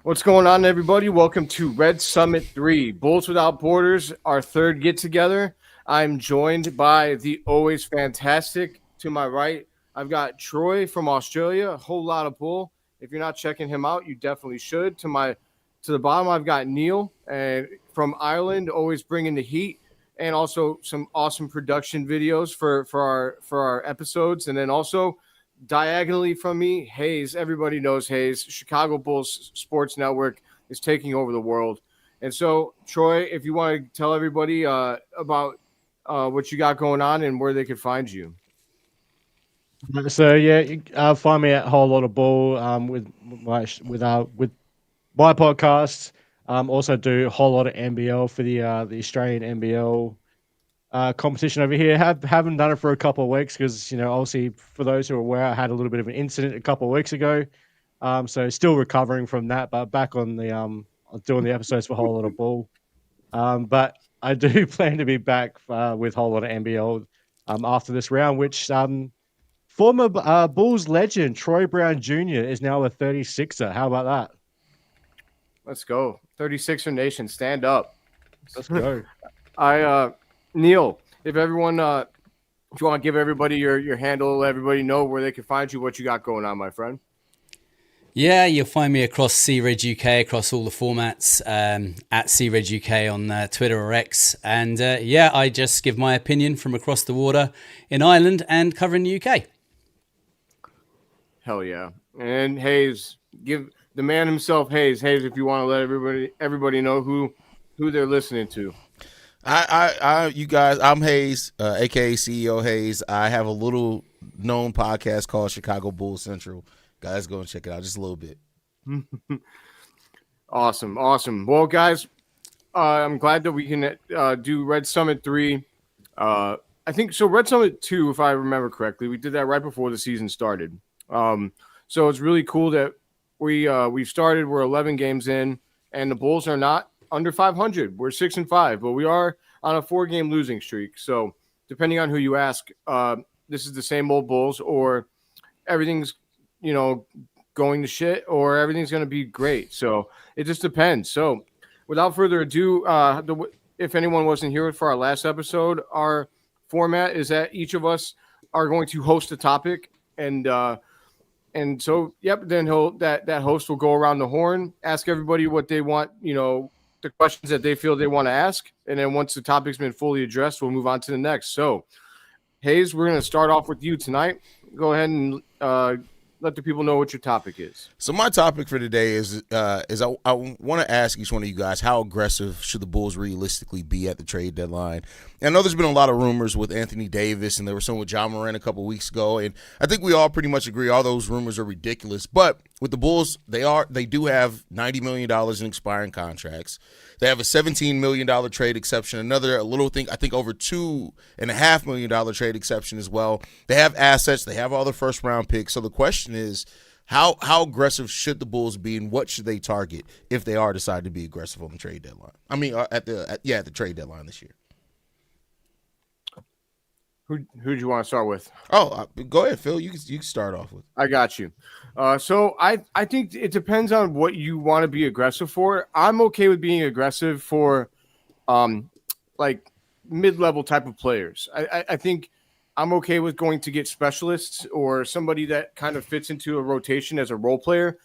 What's going on, everybody? Welcome to Red Summit 3, Bulls Without Borders, our third get together. I'm joined by the always fantastic to my right. I've got Troy from Australia, a whole lot of bull. If you're not checking him out, you definitely should. To the bottom, I've got Neill and from Ireland, always bringing the heat and also some awesome production videos for our episodes. And then also diagonally from me, Haize. Everybody knows Haize. Chicago Bulls Sports Network is taking over the world. And so, Troy, if you want to tell everybody about what you got going on and where they could find you. So yeah, find me at Whole Lot of Ball with my podcasts. Also do a whole lot of NBL for the Australian NBL competition over here. Haven't done it for a couple of weeks because obviously for those who are aware, I had a little bit of an incident a couple of weeks ago. So still recovering from that, but back on the doing the episodes for Whole Lot of Ball. But I do plan to be back with Whole Lot of NBL after this round, which former Bulls legend Troy Brown Jr. is now a 36er. How about that? Let's go. 36er Nation, stand up. Let's go. Neill, if everyone, if you want to give everybody your handle, let everybody know where they can find you, what you got going on, my friend. Yeah, you'll find me across CRED UK, across all the formats, at CRED UK on Twitter or X. And I just give my opinion from across the water in Ireland and covering the UK. Hell yeah. And Haize, give the man himself, Haize, if you want to let everybody know who they're listening to. You guys, I'm Haize, aka CEO Haize. I have a little known podcast called Chicago Bulls Central. Guys, go and check it out just a little bit. Awesome. Well, guys, I'm glad that we can do Red Summit 3. I think so. Red Summit 2, if I remember correctly, we did that right before the season started. So it's really cool that we've started. We're 11 games in, and the Bulls are not under 500. We're 6-5, but we are on a 4-game losing streak. So depending on who you ask, this is the same old Bulls, or everything's going to shit, or everything's going to be great. So it just depends. So without further ado, if anyone wasn't here for our last episode, our format is that each of us are going to host a topic, and so then that host will go around the horn, ask everybody what they want, the questions that they feel they want to ask, and then once the topic's been fully addressed, we'll move on to the next. So Haize, we're going to start off with you tonight. Go ahead and let the people know what your topic is. So my topic for today is I want to ask each one of you guys, how aggressive should the Bulls realistically be at the trade deadline? And I know there's been a lot of rumors with Anthony Davis, and there was some with John Moran a couple weeks ago, and I think we all pretty much agree all those rumors are ridiculous. But with the Bulls, they do have $90 million in expiring contracts. They have a $17 million trade exception, another little thing, I think over $2.5 million trade exception as well. They have assets. They have all the first-round picks. So the question is, how aggressive should the Bulls be, and what should they target if they are decided to be aggressive on the trade deadline? I mean, at the trade deadline this year. Who do you want to start with? Go ahead, Phil. You can start off with. I got you. So I think it depends on what you want to be aggressive for. I'm okay with being aggressive for, like mid-level type of players. I think I'm okay with going to get specialists or somebody that kind of fits into a rotation as a role player.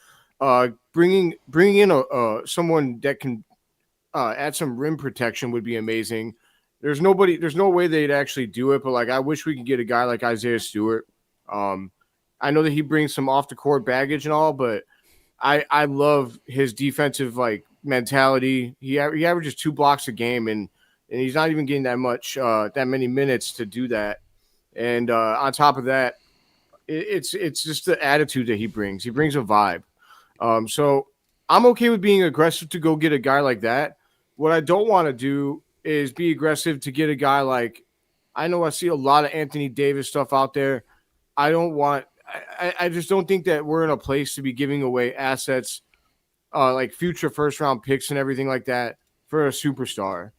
Bringing in someone that can add some rim protection would be amazing. There's no way they'd actually do it, but like I wish we could get a guy like Isaiah Stewart. I know that he brings some off the court baggage and all, but I love his defensive like mentality. He averages 2 blocks a game, and he's not even getting that many minutes to do that. And on top of that, it's just the attitude that he brings. He brings a vibe. So I'm okay with being aggressive to go get a guy like that. What I don't want to do is be aggressive to get a guy like, I know I see a lot of Anthony Davis stuff out there. I just don't think that we're in a place to be giving away assets like future first round picks and everything like that for a superstar.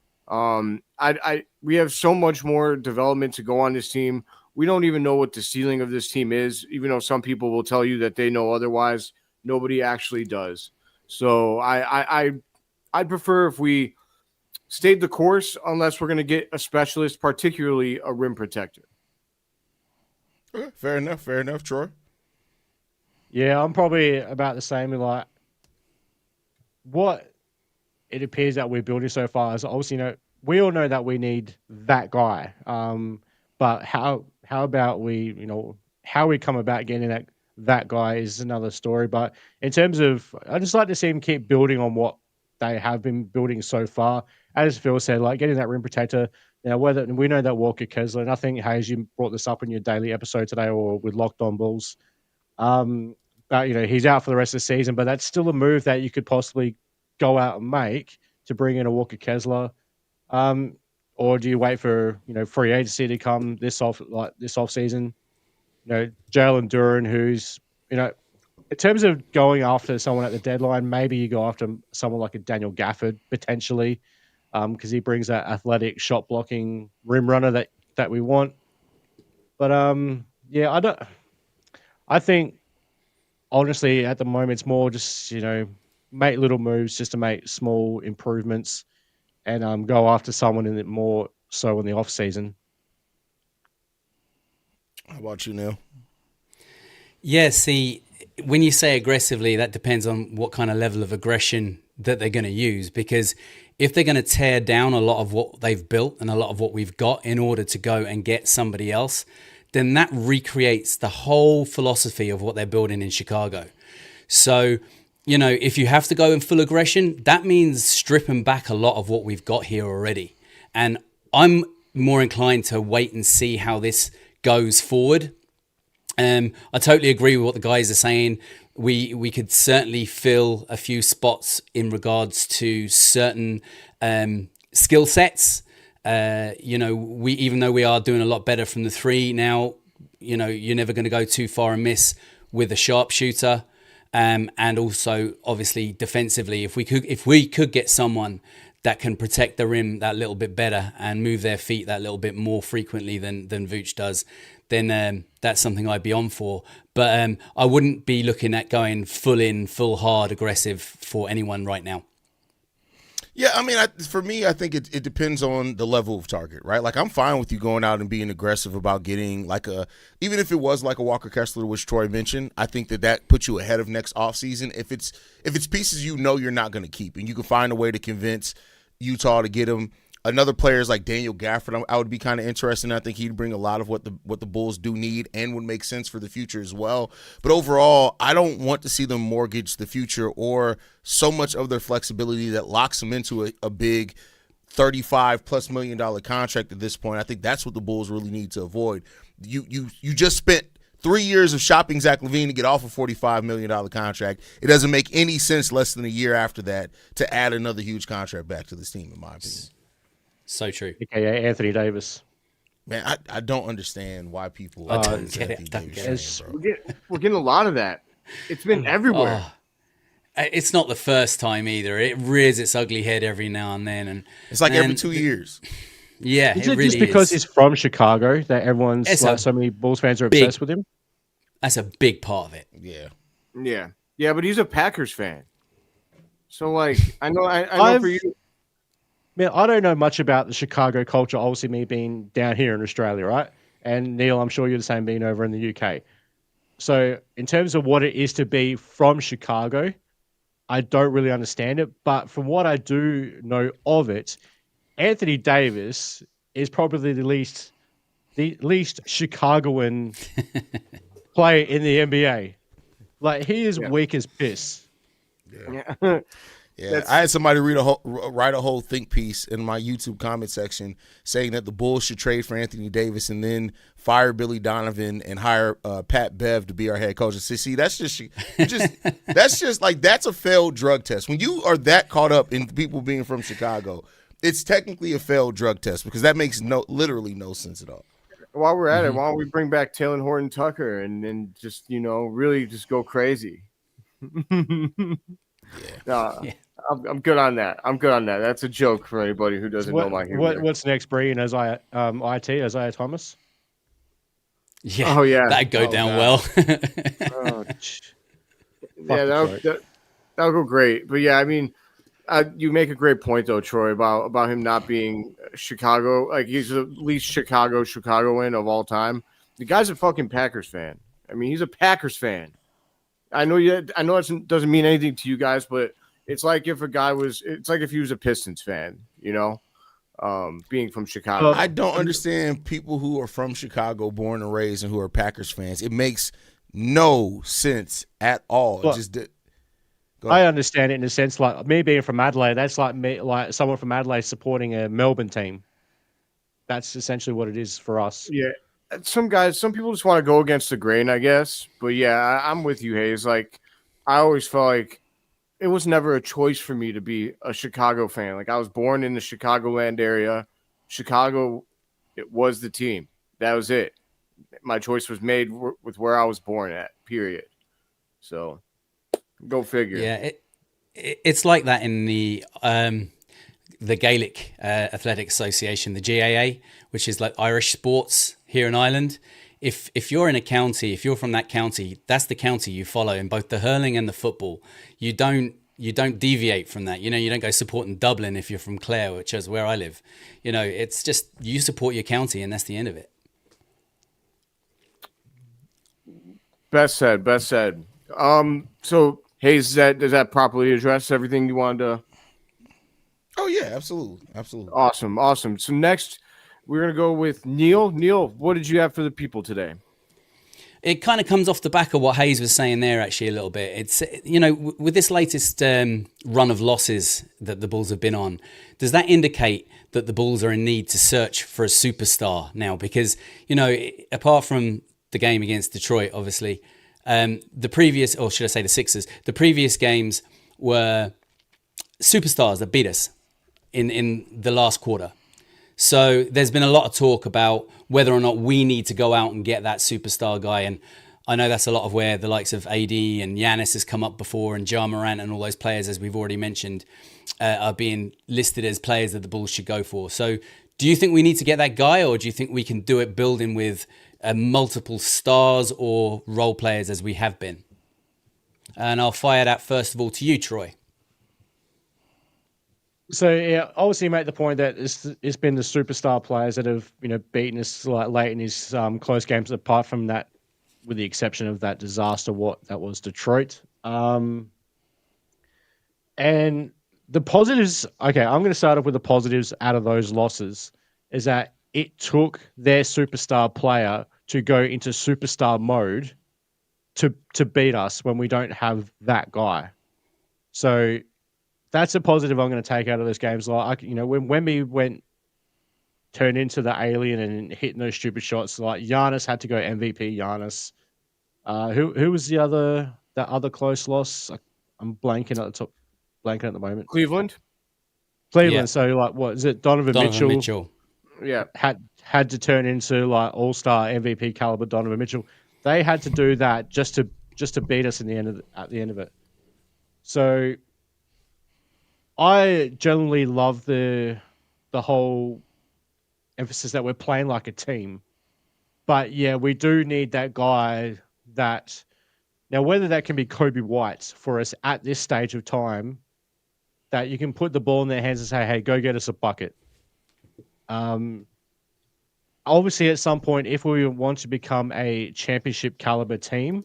We have so much more development to go on this team. We don't even know what the ceiling of this team is, even though some people will tell you that they know otherwise. Nobody actually does. So I'd prefer if we stayed the course, unless we're going to get a specialist, particularly a rim protector. Okay, fair enough, Troy. Yeah, I'm probably about the same. Like, what it appears that we're building so far is obviously, we all know that we need that guy. But how about how we come about getting that guy is another story. But in terms of, I just like to see him keep building on what they have been building so far. As Phil said, like getting that rim protector. Whether we know that Walker Kessler, and I think Haize, you brought this up in your daily episode today or with Locked On Bulls. But he's out for the rest of the season, but that's still a move that you could possibly go out and make to bring in a Walker Kessler. Or do you wait for free agency to come this off season? Jalen Duran, who's in terms of going after someone at the deadline, maybe you go after someone like a Daniel Gafford potentially, because he brings that athletic shot blocking rim runner that we want. But I think honestly at the moment it's more just make little moves just to make small improvements and go after someone in it more so in the off season. How about you, Neill? Yeah, see, when you say aggressively, that depends on what kind of level of aggression that they're going to use. Because if they're going to tear down a lot of what they've built and a lot of what we've got in order to go and get somebody else, then that recreates the whole philosophy of what they're building in Chicago. So, if you have to go in full aggression, that means stripping back a lot of what we've got here already. And I'm more inclined to wait and see how this goes forward. I totally agree with what the guys are saying. We could certainly fill a few spots in regards to certain skill sets. We even though we are doing a lot better from the three now, you're never going to go too far and miss with a sharpshooter. And also, obviously, defensively, if we could get someone that can protect the rim that little bit better and move their feet that little bit more frequently than Vooch does, then that's something I'd be on for. But I wouldn't be looking at going full hard aggressive for anyone right now. Yeah, I mean, for me, I think it depends on the level of target, right? Like, I'm fine with you going out and being aggressive about getting even if it was like a Walker Kessler, which Troy mentioned, I think that puts you ahead of next offseason. If it's pieces you're not going to keep, and you can find a way to convince Utah to get him. Another player is like Daniel Gafford. I would be kind of interested. I think he'd bring a lot of what the Bulls do need and would make sense for the future as well. But overall, I don't want to see them mortgage the future or so much of their flexibility that locks them into a big $35+ million contract at this point. I think that's what the Bulls really need to avoid. You just spent 3 years of shopping Zach LaVine to get off a $45 million contract. It doesn't make any sense less than a year after that to add another huge contract back to this team, in my opinion. So true. AKA Anthony Davis. Man, I don't understand why people. I don't get it. We're getting a lot of that. It's been everywhere. It's not the first time either. It rears its ugly head every now and then, and it's like every 2 years. Yeah, is it really just because he's from Chicago that everyone's so many Bulls fans are obsessed with him? That's a big part of it. Yeah. But he's a Packers fan, so like I know for you. Man, I don't know much about the Chicago culture, obviously me being down here in Australia, right? And Neill, I'm sure you're the same being over in the UK. So in terms of what it is to be from Chicago, I don't really understand it. But from what I do know of it, Anthony Davis is probably the least Chicagoan player in the NBA. Like, he is weak as piss. Yeah. Yeah, I had somebody write a whole think piece in my YouTube comment section saying that the Bulls should trade for Anthony Davis and then fire Billy Donovan and hire Pat Bev to be our head coach. See, that's a failed drug test. When you are that caught up in people being from Chicago, it's technically a failed drug test because that makes literally no sense at all. While we're at it, why don't we bring back Taylor Horton Tucker and just really just go crazy? Yeah. I'm good on that. That's a joke for anybody who doesn't know my humor. What's next, Bree and Isaiah Thomas? Yeah. That'd go down well. that'll go great. But yeah, I mean, you make a great point though, Troy, about him not being Chicago. Like he's the least Chicagoan of all time. The guy's a fucking Packers fan. I mean, he's a Packers fan. I know it doesn't mean anything to you guys, but it's like if he was a Pistons fan, being from Chicago. I don't understand people who are from Chicago, born and raised, and who are Packers fans. It makes no sense at all. Well, I understand it in a sense, like me being from Adelaide, that's like me, like someone from Adelaide supporting a Melbourne team. That's essentially what it is for us. Yeah. Some people just want to go against the grain, I guess. But yeah, I'm with you, Haize. Like, I always felt like it was never a choice for me to be a Chicago fan. Like, I was born in the Chicagoland area. Chicago, it was the team. That was it. My choice was made with where I was born at, period. So, go figure. Yeah, it's like that in the Gaelic Athletic Association, the GAA, which is like Irish sports here in Ireland. If you're in a county, if you're from that county, that's the county you follow in both the hurling and the football. You don't deviate from that. You don't go supporting Dublin if you're from Clare, which is where I live. It's just you support your county and that's the end of it. Best said. So Haize, does that properly address everything you wanted to? Oh yeah, absolutely. Awesome. So next, we're gonna go with Neill. Neill, what did you have for the people today? It kind of comes off the back of what Haize was saying there, actually, a little bit. It's, with this latest run of losses that the Bulls have been on, does that indicate that the Bulls are in need to search for a superstar now? Because, apart from the game against Detroit, obviously, the previous, or should I say the Sixers, the previous games were superstars that beat us in the last quarter. So there's been a lot of talk about whether or not we need to go out and get that superstar guy. And I know that's a lot of where the likes of AD and Giannis has come up before, and Ja Morant and all those players, as we've already mentioned, are being listed as players that the Bulls should go for. So do you think we need to get that guy, or do you think we can do it building with multiple stars or role players as we have been? And I'll fire that first of all to you, Troy. So yeah, obviously you make the point that it's been the superstar players that have beaten us like late in his close games. Apart from that, with the exception of that disaster, that was Detroit. And the positives. Okay, I'm going to start off with the positives out of those losses. Is that it took their superstar player to go into superstar mode to beat us when we don't have that guy. So that's a positive I'm going to take out of those games. Like, when Wemby turned into the alien and hitting those stupid shots, like Giannis had to go MVP. Giannis. Who was the other close loss? I'm blanking at the moment. Cleveland. Yeah. So like, what is it? Donovan Mitchell. Yeah. Had to turn into like all-star MVP caliber Donovan Mitchell. They had to do that just to beat us at the end of it. So I generally love the whole emphasis that we're playing like a team. But yeah, we do need that guy that now whether that can be Kobe White for us at this stage of time, that you can put the ball in their hands and say, hey, go get us a bucket. Obviously, at some point, if we want to become a championship caliber team,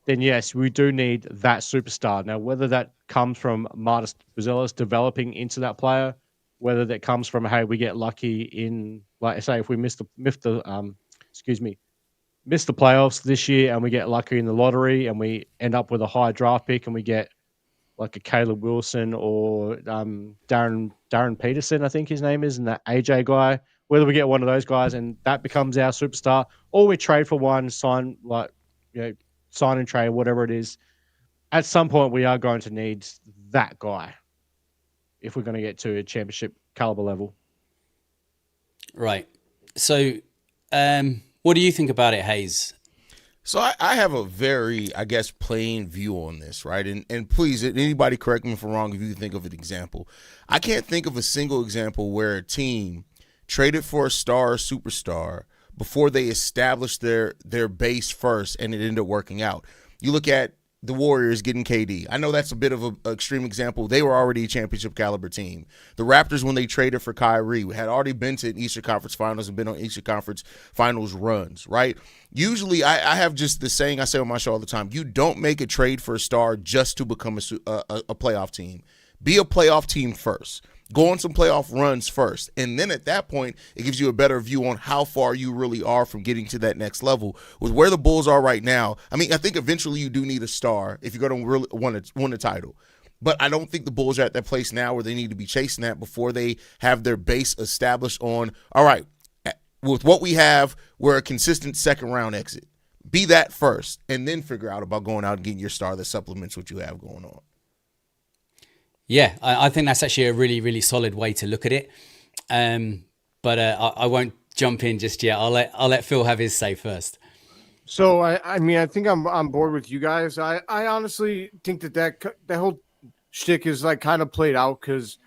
then yes, we do need that superstar. Now, whether that comes from Martis Buzelis developing into that player, whether that comes from, hey, we get lucky in, like I say, if we miss the playoffs this year and we get lucky in the lottery and we end up with a high draft pick and we get like a Caleb Wilson or Darren Peterson, I think his name is, and that AJ guy, whether we get one of those guys and that becomes our superstar, or we trade for one, sign and trade, whatever it is, at some point we are going to need that guy if we're going to get to a championship caliber level. Right. So what do you think about it, Haize? So I have a very, I guess, plain view on this, right? And please, anybody correct me if I'm wrong if you can think of an example. I can't think of a single example where a team traded for a star or superstar before they established their base first and it ended up working out. You look at the Warriors getting KD. I know that's a bit of an extreme example. They were already a championship caliber team. The Raptors, when they traded for Kyrie, had already been to an Eastern Conference Finals and been on Eastern Conference Finals runs, right? Usually, I have just the saying I say on my show all the time: you don't make a trade for a star just to become a playoff team. Be a playoff team first. Go on some playoff runs first. And then at that point, it gives you a better view on how far you really are from getting to that next level. With where the Bulls are right now, I mean, I think eventually you do need a star if you're going to really win a title. But I don't think the Bulls are at that place now where they need to be chasing that before they have their base established on, all right, with what we have, we're a consistent second-round exit. Be that first, and then figure out about going out and getting your star that supplements what you have going on. Yeah, I think that's actually a really, really solid way to look at it. But I won't jump in just yet. I'll let Phil have his say first. So I mean, I think I'm on board with you guys. I honestly think that whole shtick is like kind of played out because,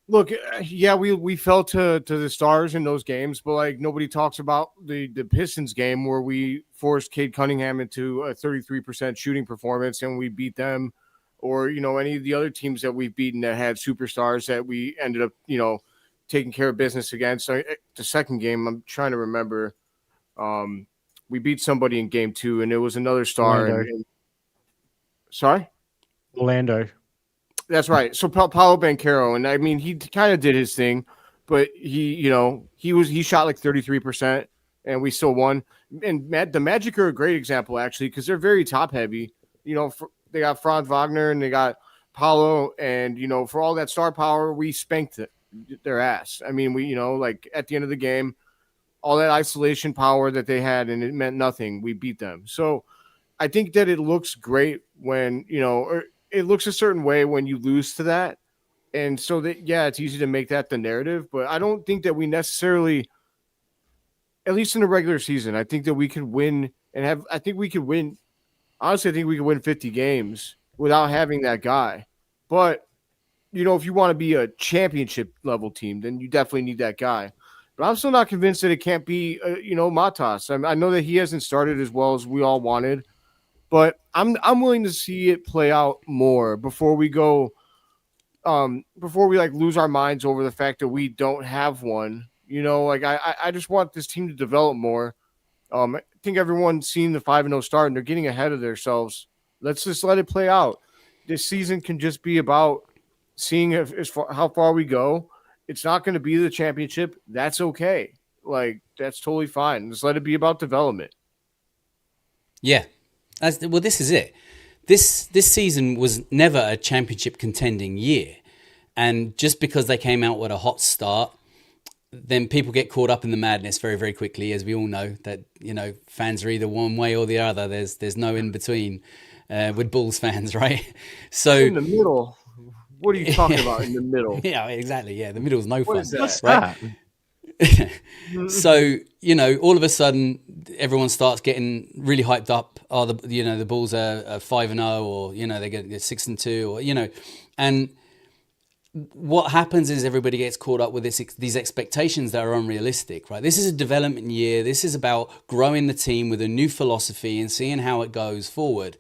look, yeah, we fell to the Stars in those games, but like nobody talks about the Pistons game where we forced Cade Cunningham into a 33% shooting performance and we beat them. Or, you know, any of the other teams that we've beaten that had superstars that we ended up, you know, taking care of business against. So the second game, I'm trying to remember, we beat somebody in game 2, and it was another star. Sorry? Orlando. That's right. So Paolo Banchero, and I mean, he kind of did his thing, but he shot like 33%, and we still won. And the Magic are a great example, actually, because they're very top-heavy. You know, they got Franz Wagner and they got Paolo, and you know, for all that star power, we spanked their ass. I mean, we, you know, like at the end of the game, all that isolation power that they had, and it meant nothing. We beat them. So I think that it looks great when, you know, or it looks a certain way when you lose to that. And so that, yeah, it's easy to make that the narrative, but I don't think that we necessarily, at least in the regular season, I think that we could win I think we could win. Honestly, I think we could win 50 games without having that guy. But, you know, if you want to be a championship level team, then you definitely need that guy. But I'm still not convinced that it can't be, you know, Matas. I know that he hasn't started as well as we all wanted, but I'm willing to see it play out more before we go, before we like lose our minds over the fact that we don't have one. You know, like I just want this team to develop more. I think everyone's seen the 5-0 start and they're getting ahead of themselves. Let's just let it play out. This season can just be about seeing how far we go. It's not going to be the championship. That's okay. Like, that's totally fine. Just let it be about development. Yeah. Well, this is it. This season was never a championship contending year. And just because they came out with a hot start, then people get caught up in the madness very, very quickly, as we all know that, you know, fans are either one way or the other. There's no in between with Bulls fans, right? So in the middle, what are you talking about in the middle? Yeah, exactly. Yeah, the middle's no fun. What's right? So, you know, all of a sudden, everyone starts getting really hyped up. Oh, the Bulls are 5-0, or you know they get 6-2, or you know, and what happens is everybody gets caught up with these expectations that are unrealistic, right? This is a development year. This is about growing the team with a new philosophy and seeing how it goes forward.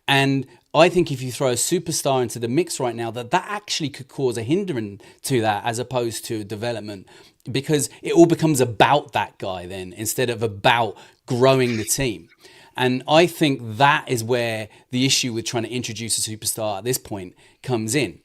And I think if you throw a superstar into the mix right now, that actually could cause a hindrance to that as opposed to development, because it all becomes about that guy then instead of about growing the team. And I think that is where the issue with trying to introduce a superstar at this point comes in.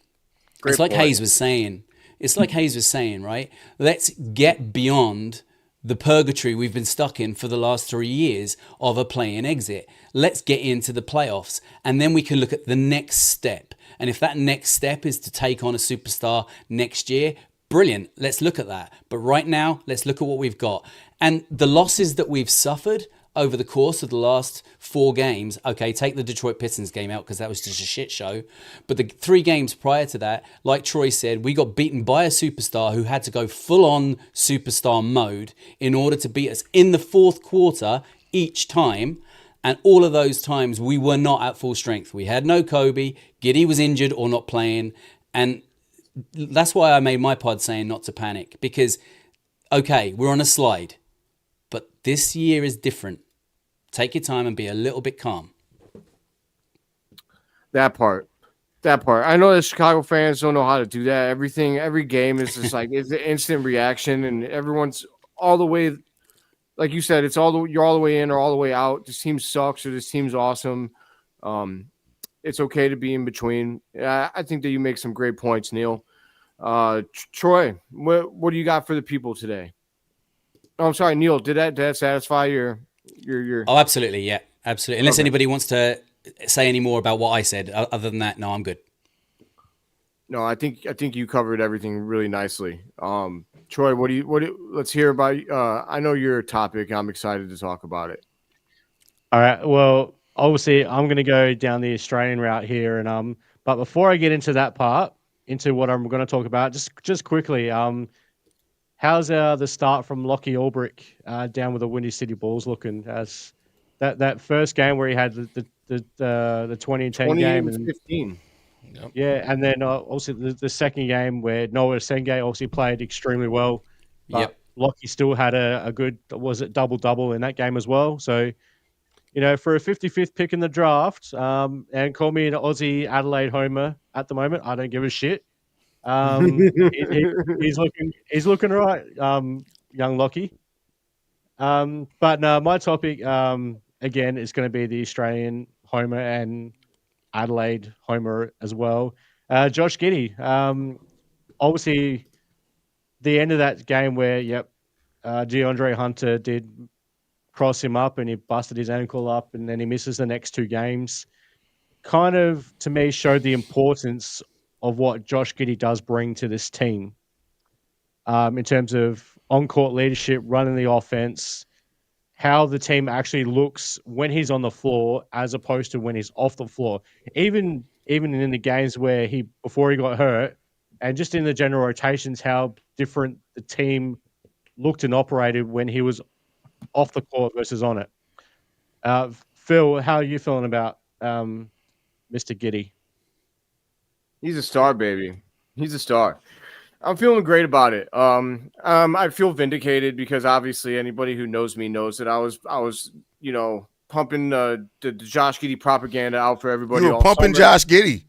It's like Haize was saying. It's like Haize was saying, right? Let's get beyond the purgatory we've been stuck in for the last 3 years of a play-in exit. Let's get into the playoffs, and then we can look at the next step. And if that next step is to take on a superstar next year, brilliant. Let's look at that. But right now, let's look at what we've got. And the losses that we've suffered over the course of the last 4 games, okay, take the Detroit Pistons game out because that was just a shit show. But the 3 games prior to that, like Troy said, we got beaten by a superstar who had to go full-on superstar mode in order to beat us in the fourth quarter each time. And all of those times, we were not at full strength. We had no Kobe. Giddey was injured or not playing. And that's why I made my pod saying not to panic. Because, okay, we're on a slide. But this year is different. Take your time and be a little bit calm. That part. That part. I know that Chicago fans don't know how to do that. Every game is just like it's an instant reaction, and everyone's all the way. Like you said, you're all the way in or all the way out. This team sucks or this team's awesome. Um, it's okay to be in between. I think that you make some great points, Neill. Troy, what do you got for the people today? Oh, I'm sorry, Neill. Did that satisfy your? Oh, absolutely, yeah, absolutely. Unless Okay. anybody wants to say any more about what I said, other than that, no, I'm good. No, I think you covered everything really nicely. Troy, let's hear about. I know your topic. I'm excited to talk about it. All right. Well, obviously, I'm going to go down the Australian route here, and but before I get into that part, into what I'm going to talk about, just quickly, how's the start from Lockie Ulbrich down with the Windy City Bulls looking? As that first game where he had the 20-10 game, and 15. Yep. yeah, and then also the second game where Noah Sengay obviously played extremely well, but Yep. Lockie still had a good, was it double in that game as well? So, for a 55th pick in the draft, and call me an Aussie Adelaide homer at the moment, I don't give a shit. He's looking all right, young Lockie. But no, my topic again is going to be the Australian homer and Adelaide homer as well. Josh Giddey, obviously the end of that game where DeAndre Hunter did cross him up and he busted his ankle up and then he misses the next two games, kind of to me showed the importance of what Josh Giddey does bring to this team, in terms of on-court leadership, running the offense, how the team actually looks when he's on the floor as opposed to when he's off the floor. Even in the games where before he got hurt, and just in the general rotations, how different the team looked and operated when he was off the court versus on it. Phil, how are you feeling about Mr. Giddey? He's a star, baby. He's a star. I'm feeling great about it. I feel vindicated because obviously anybody who knows me knows that I was pumping the Josh Giddey propaganda out for everybody. You were pumping Josh Giddey.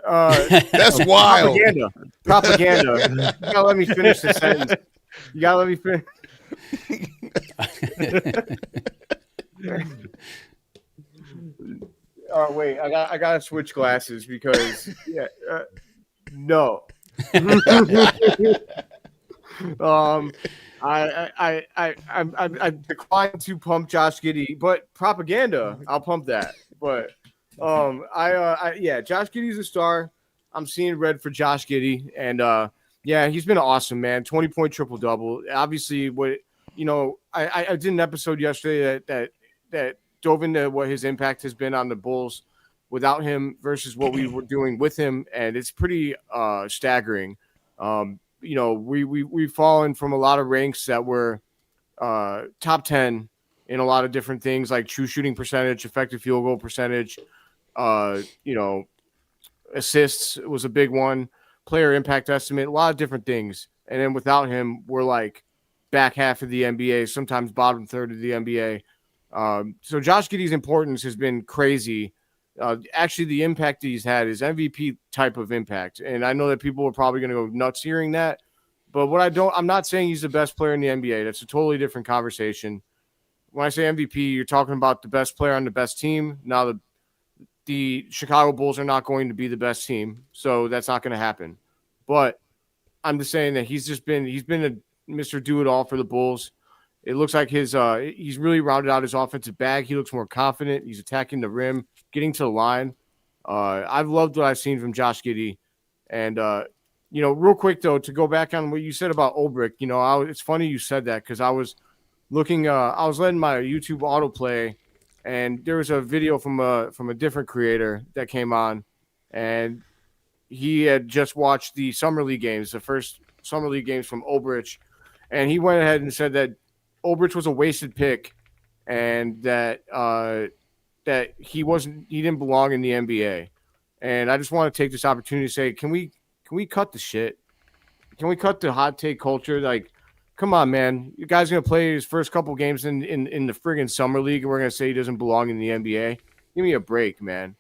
That's wild. Propaganda. You gotta let me finish the sentence. You gotta let me finish. Oh wait, I gotta switch glasses because no. I declined to pump Josh Giddey, but propaganda, I'll pump that. But Josh Giddey's a star. I'm seeing red for Josh Giddey, and he's been awesome, man. 20-point triple-double. Obviously, I did an episode yesterday that dove into what his impact has been on the Bulls without him versus what we were doing with him, and it's pretty staggering. We've fallen from a lot of ranks that were top 10 in a lot of different things like true shooting percentage, effective field goal percentage, assists was a big one, player impact estimate, a lot of different things. And then without him, we're like back half of the NBA, sometimes bottom third of the NBA. So Josh Giddey's importance has been crazy. Actually, the impact that he's had is MVP type of impact. And I know that people are probably going to go nuts hearing that. But I'm not saying he's the best player in the NBA. That's a totally different conversation. When I say MVP, you're talking about the best player on the best team. Now, the Chicago Bulls are not going to be the best team, so that's not going to happen. But I'm just saying that he's been a Mr. Do-It-All for the Bulls. It looks like he's really rounded out his offensive bag. He looks more confident. He's attacking the rim, getting to the line. I've loved what I've seen from Josh Giddey. And, real quick, though, to go back on what you said about Ulbrich, it's funny you said that because I was looking, I was letting my YouTube autoplay, and there was a video from a different creator that came on, and he had just watched the Summer League games, the first Summer League games from Ulbrich, and he went ahead and said that Ulbrich was a wasted pick and that he didn't belong in the NBA. And I just want to take this opportunity to say, can we cut the shit? Can we cut the hot take culture? Like, come on, man. You guys going to play his first couple games in the friggin' Summer League and we're going to say he doesn't belong in the NBA? Give me a break, man.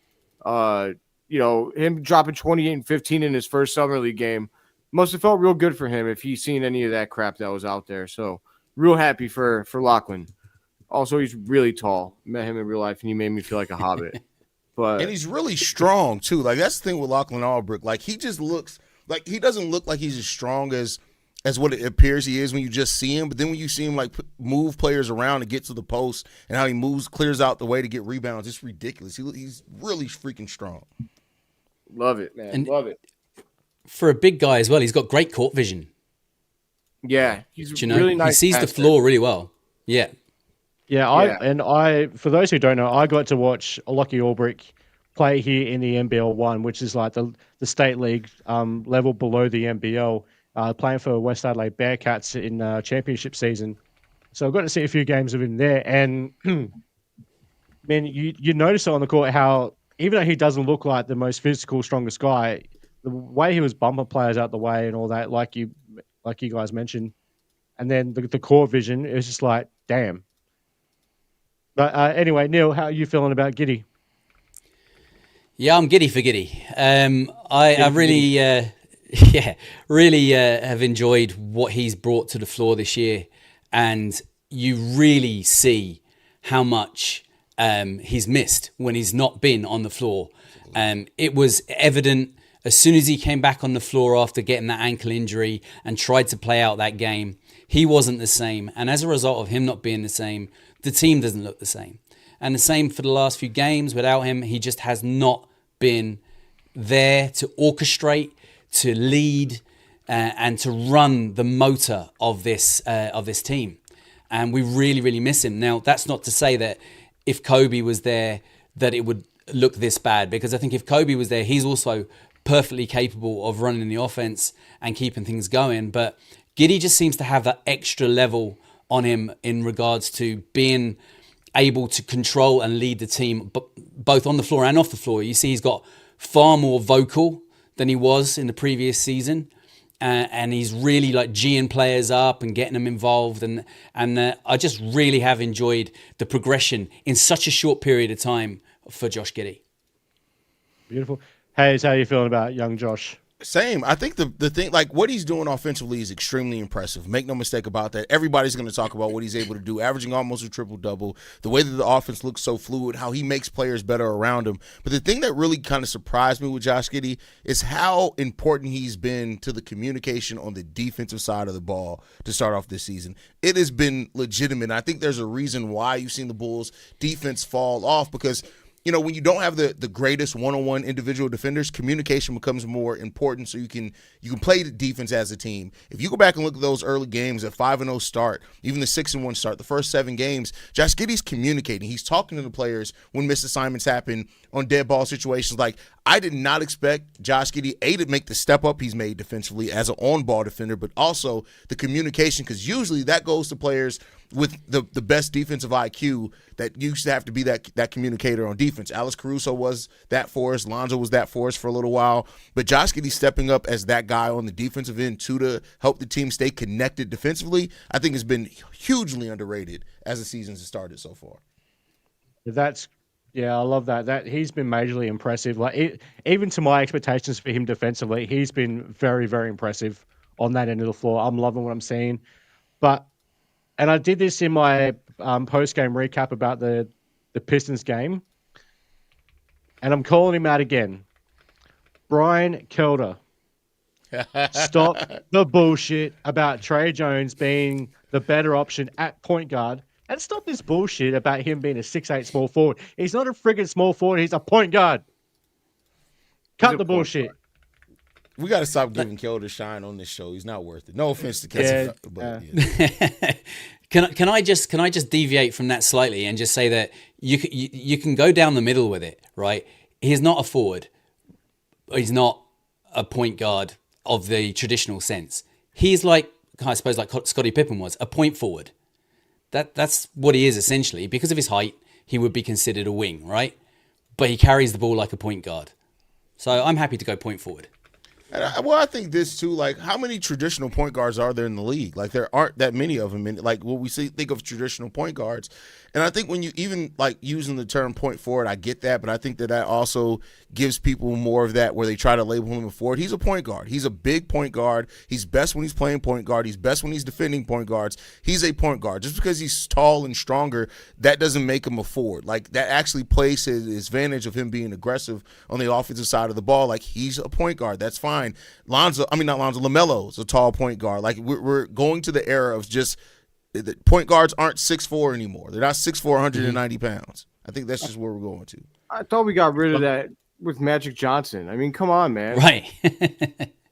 him dropping 28 and 15 in his first summer league game must have felt real good for him if he's seen any of that crap that was out there. So real happy for Lachlan. Also, he's really tall. Met him in real life, and he made me feel like a hobbit. And he's really strong too. Like that's the thing with Lachlan Albrecht. Like he just looks like he doesn't look like he's as strong as what it appears he is when you just see him. But then when you see him like move players around to get to the post and how he clears out the way to get rebounds, it's ridiculous. He's really freaking strong. Love it, man. Love it. For a big guy as well, he's got great court vision. Yeah, he's really nice. He sees the floor really well. Yeah. Yeah, for those who don't know, I got to watch Lachlan Albrecht play here in the NBL 1, which is like the state league level below the NBL, playing for West Adelaide Bearcats in championship season. So I got to see a few games of him there, and man, you notice it on the court how even though he doesn't look like the most physical, strongest guy, the way he was bumping players out the way and all that, like you guys mentioned, and then the court vision, it was just like, damn. But anyway, Neill, how are you feeling about Giddey? Yeah, I'm giddy for Giddey. I really, really have enjoyed what he's brought to the floor this year, and you really see how much he's missed when he's not been on the floor. It was evident as soon as he came back on the floor after getting that ankle injury and tried to play out that game, he wasn't the same. And as a result of him not being the same, the team doesn't look the same. And the same for the last few games. Without him, he just has not been there to orchestrate, to lead, and to run the motor of this team. And we really, really miss him. Now, that's not to say that if Kobe was there, that it would look this bad. Because I think if Kobe was there, he's also perfectly capable of running the offense and keeping things going. But Giddey just seems to have that extra level on him in regards to being able to control and lead the team, both on the floor and off the floor. You see he's got far more vocal than he was in the previous season. And he's really like G'ing players up and getting them involved. And I just really have enjoyed the progression in such a short period of time for Josh Giddey. Beautiful. Haize, how are you feeling about young Josh? Same. I think the thing, like what he's doing offensively is extremely impressive. Make no mistake about that. Everybody's going to talk about what he's able to do, averaging almost a triple-double, the way that the offense looks so fluid, how he makes players better around him. But the thing that really kind of surprised me with Josh Giddey is how important he's been to the communication on the defensive side of the ball to start off this season. It has been legitimate. I think there's a reason why you've seen the Bulls' defense fall off because – when you don't have the greatest one-on-one individual defenders, communication becomes more important so you can play the defense as a team. If you go back and look at those early games, a 5-0 start, even the 6-1 start, the first 7 games, Josh Giddey's communicating. He's talking to the players when missed assignments happen on dead ball situations. Like, I did not expect Josh Giddey, to make the step up he's made defensively as an on-ball defender, but also the communication, because usually that goes to players with the best defensive IQ that used to have to be that communicator on defense. Alex Caruso was that for us. Lonzo was that for us for a little while. But Josh Giddey stepping up as that guy on the defensive end too to help the team stay connected defensively, I think has been hugely underrated as the season's started so far. I love that. That he's been majorly impressive. Like even to my expectations for him defensively, he's been very, very impressive on that end of the floor. I'm loving what I'm seeing. And I did this in my post-game recap about the Pistons game. And I'm calling him out again. Brian Kelder. Stop the bullshit about Trey Jones being the better option at point guard. And stop this bullshit about him being a 6'8" small forward. He's not a friggin' small forward. He's a point guard. Cut the bullshit. We got to stop giving Kelder shine on this show. He's not worth it. No offense to Kessler. Can I just deviate from that slightly and just say that you can go down the middle with it, right? He's not a forward. He's not a point guard of the traditional sense. He's like, I suppose, like Scottie Pippen was, a point forward. That's what he is essentially. Because of his height, he would be considered a wing, right? But he carries the ball like a point guard. So I'm happy to go point forward. And I think this too. Like, how many traditional point guards are there in the league? Like, there aren't that many of them. Like, when we think of traditional point guards, And I think when you even like using the term point forward, I get that, but I think that also gives people more of that where they try to label him a forward. He's a point guard. He's a big point guard. He's best when he's playing point guard. He's best when he's defending point guards. He's a point guard. Just because he's tall and stronger, that doesn't make him a forward. Like, that actually plays his advantage of him being aggressive on the offensive side of the ball. Like, he's a point guard. That's fine. LaMelo's a tall point guard. Like, we're going to the era of just the point guards aren't 6'4" anymore. They're not 6'4", 190 pounds. I think that's just where we're going to. I thought we got rid of that with Magic Johnson. I mean, come on, man. Right.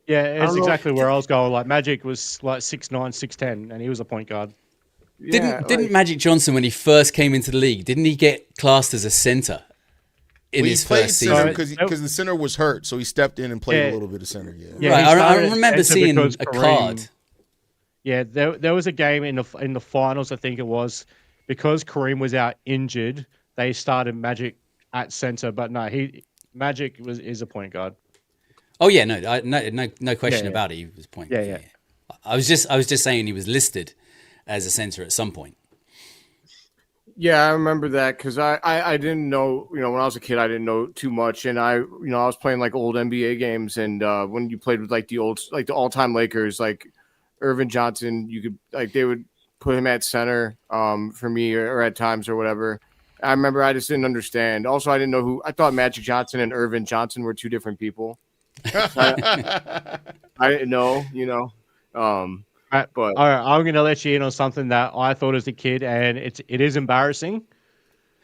Yeah, it's exactly where I was going. Like, Magic was like 6'9", 6'10", and he was a point guard. Didn't Magic Johnson, when he first came into the league, didn't he get classed as a center in his first season? Because the center was hurt, so he stepped in and played a little bit of center. Yeah, right. I remember seeing a card. Yeah, there was a game in the finals, I think it was, because Kareem was out injured. They started Magic at center, but no, Magic is a point guard. Oh yeah, no question about it. He was a point guard. Yeah. I was just saying he was listed as a center at some point. Yeah, I remember that because I didn't know, when I was a kid, I didn't know too much, and I was playing like old NBA games, and when you played with like the all-time Lakers, like Irvin Johnson, you could they would put him at center for me or at times or whatever. I remember I just didn't understand. Also, I didn't know I thought Magic Johnson and Irvin Johnson were two different people. I didn't know, but all right, I'm going to let you in on something that I thought as a kid, and it is embarrassing.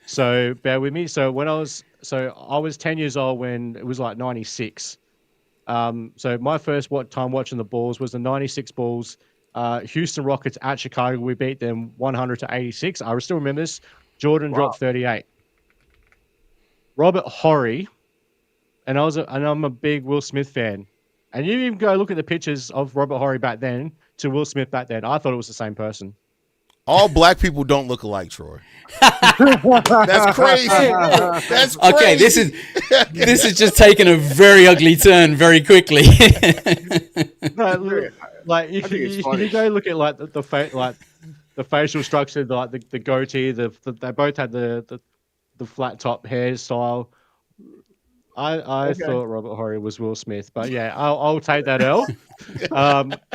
So bear with me. So I was 10 years old when it was like 96. So my first time watching the Bulls was the 96 Bulls, Houston Rockets at Chicago. We beat them 100-86. I still remember this. Jordan dropped 38. Robert Horry, and I'm a big Will Smith fan. And you even go look at the pictures of Robert Horry back then to Will Smith back then. I thought it was the same person. All black people don't look alike, Troy. That's crazy. That's crazy. Okay, this is just taking a very ugly turn very quickly. No, like you go look at like the facial structure, like the goatee. They both had the flat top hairstyle. I thought Robert Horry was Will Smith, but yeah, I'll take that L.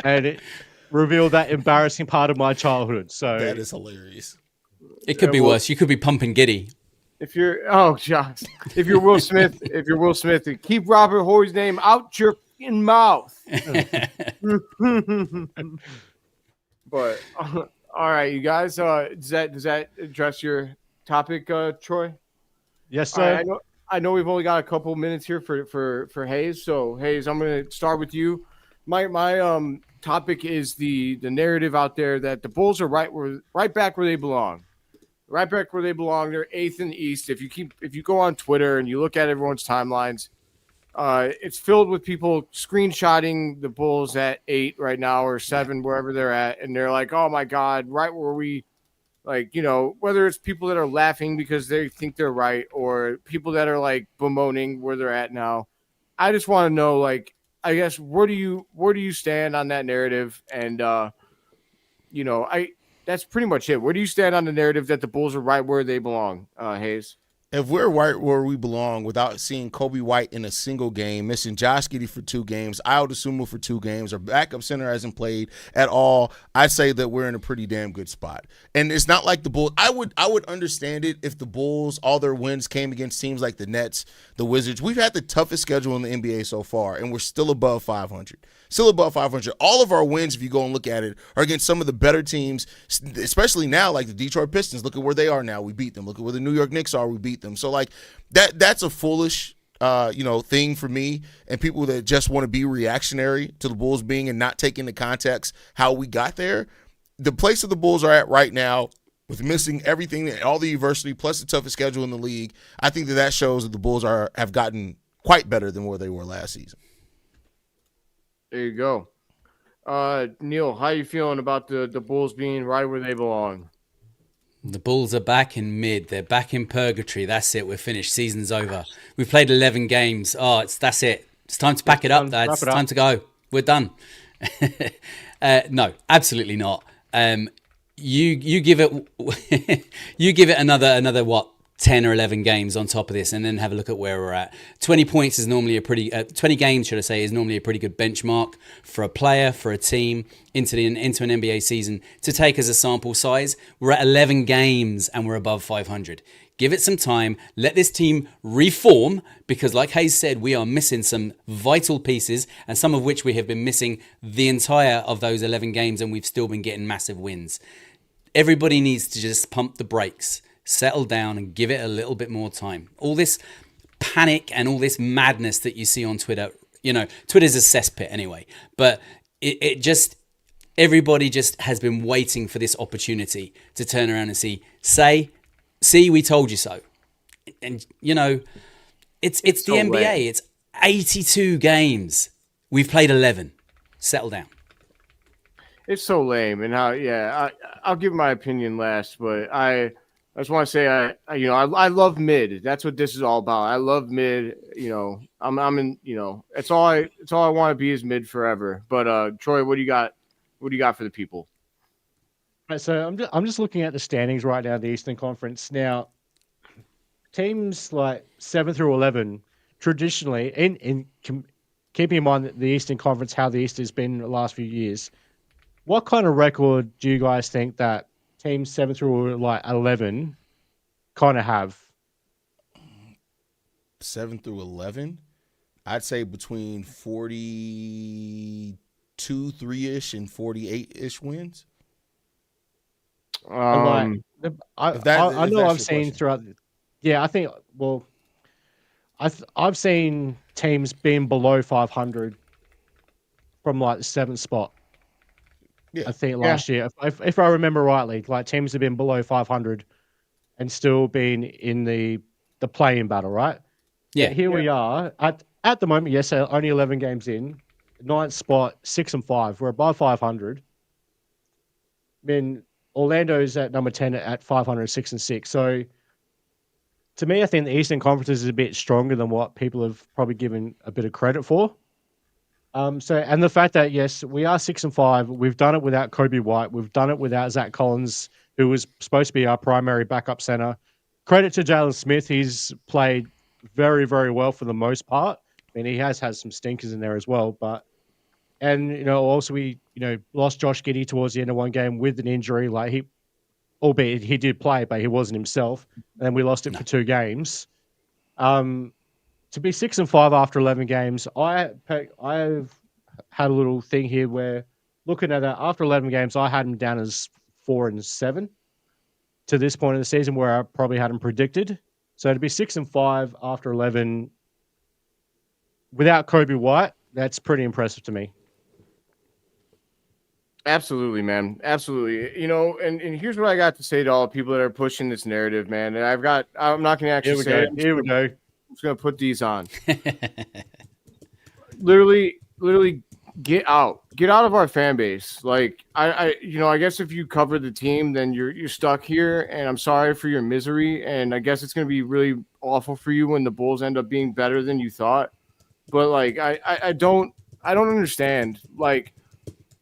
And it revealed that embarrassing part of my childhood. So that is hilarious. It could be worse. You could be pumping Giddey. If you're Will Smith, keep Robert Horry's name out your mouth. But all right, you guys. Does that address your topic, Troy? Yes, sir. I know we've only got a couple minutes here for Haize. So Haize, I'm going to start with you. My topic is the narrative out there that the Bulls are right back where they belong. Right back where they belong. They're 8th in the East. If you go on Twitter and you look at everyone's timelines, it's filled with people screenshotting the Bulls at 8 right now or 7, wherever they're at, and they're like, "Oh my God, right where we." Like, whether it's people that are laughing because they think they're right or people that are like bemoaning where they're at now. I just want to know, like, I guess, where do you stand on that narrative? And, that's pretty much it. Where do you stand on the narrative that the Bulls are right where they belong, Haize? If we're right where we belong without seeing Kobe White in a single game, missing Josh Giddey for 2 games, Ayo Dosunmu for 2 games, our backup center hasn't played at all, I'd say that we're in a pretty damn good spot. And it's not like the Bulls. I would understand it if the Bulls, all their wins came against teams like the Nets, the Wizards. We've had the toughest schedule in the NBA so far, and we're still above 500. Still above 500. All of our wins, if you go and look at it, are against some of the better teams, especially now, like the Detroit Pistons. Look at where they are now. We beat them. Look at where the New York Knicks are. We beat them. So, like, that's a foolish thing for me and people that just want to be reactionary to the Bulls being and not take into context how we got there. The place that the Bulls are at right now, with missing everything, all the adversity, plus the toughest schedule in the league, I think that shows that the Bulls have gotten quite better than where they were last season. There you go. Neill, how you feeling about the Bulls being right where they belong? The Bulls are back in mid. They're back in purgatory. That's it. We're finished. Season's over. We've played 11 games. That's it. It's time to pack it up. It's time to go. We're done. No, absolutely not. you give it you give it another what 10 or 11 games on top of this, and then have a look at where we're at. 20 points is normally a pretty 20 games, should I say, is normally a pretty good benchmark for a player, for a team into an NBA season to take as a sample size. We're at 11 games and we're above 500. Give it some time. Let this team reform, because like Haize said, we are missing some vital pieces, and some of which we have been missing the entire of those 11 games, and we've still been getting massive wins. Everybody needs to just pump the brakes, settle down, and give it a little bit more time. All this panic and all this madness that you see on Twitter, Twitter's a cesspit anyway, but it just, everybody just has been waiting for this opportunity to turn around and see, we told you so. And, it's the so NBA. lame. It's 82 games. We've played 11. Settle down. It's so lame, and I'll give my opinion last, but I just want to say I love mid. That's what this is all about. I love mid. I'm in. It's all I want to be is mid forever. But Troy, what do you got? What do you got for the people? Right, so I'm just looking at the standings right now, the Eastern Conference. Now, teams like 7 through 11, traditionally, keeping in mind the Eastern Conference, how the East has been the last few years, what kind of record do you guys think that teams 7 through 11 kind of have? 7 through 11, I'd say between 42, 3-ish and 48-ish wins. I know I've seen question. throughout. Yeah, I think. Well, I've seen teams being below 500 from like the 7th spot. Yeah. I think last year, if I remember rightly, like teams have been below 500 and still been in the play-in battle, right? Yeah. Here we are at the moment. Yes, only 11 games in, 9th spot, 6 and 5. We're above 500. Then Orlando's at number 10 at 500, 6 and 6. So to me, I think the Eastern Conference is a bit stronger than what people have probably given a bit of credit for. And the fact that, yes, we are 6 and 5, we've done it without Kobe White, we've done it without Zach Collins, who was supposed to be our primary backup center. Credit to Jalen Smith, he's played very, very well for the most part. I mean, he has had some stinkers in there as well, also we lost Josh Giddey towards the end of one game with an injury. Like albeit he did play, but he wasn't himself. And we lost it for 2 games. To be 6 and 5 after 11 games, I've had a little thing here where looking at that after 11 games, I had him down as 4 and 7 to this point in the season, where I probably had him predicted. So to be 6 and 5 after 11 without Kobe White, that's pretty impressive to me. Absolutely, man. Absolutely. And here's what I got to say to all the people that are pushing this narrative, man. And I'm not going to actually say it. Here we go. I'm just going to put these on. literally get out of our fan base. Like I guess if you cover the team, then you're stuck here, and I'm sorry for your misery. And I guess it's going to be really awful for you when the Bulls end up being better than you thought. But like, I don't understand. Like,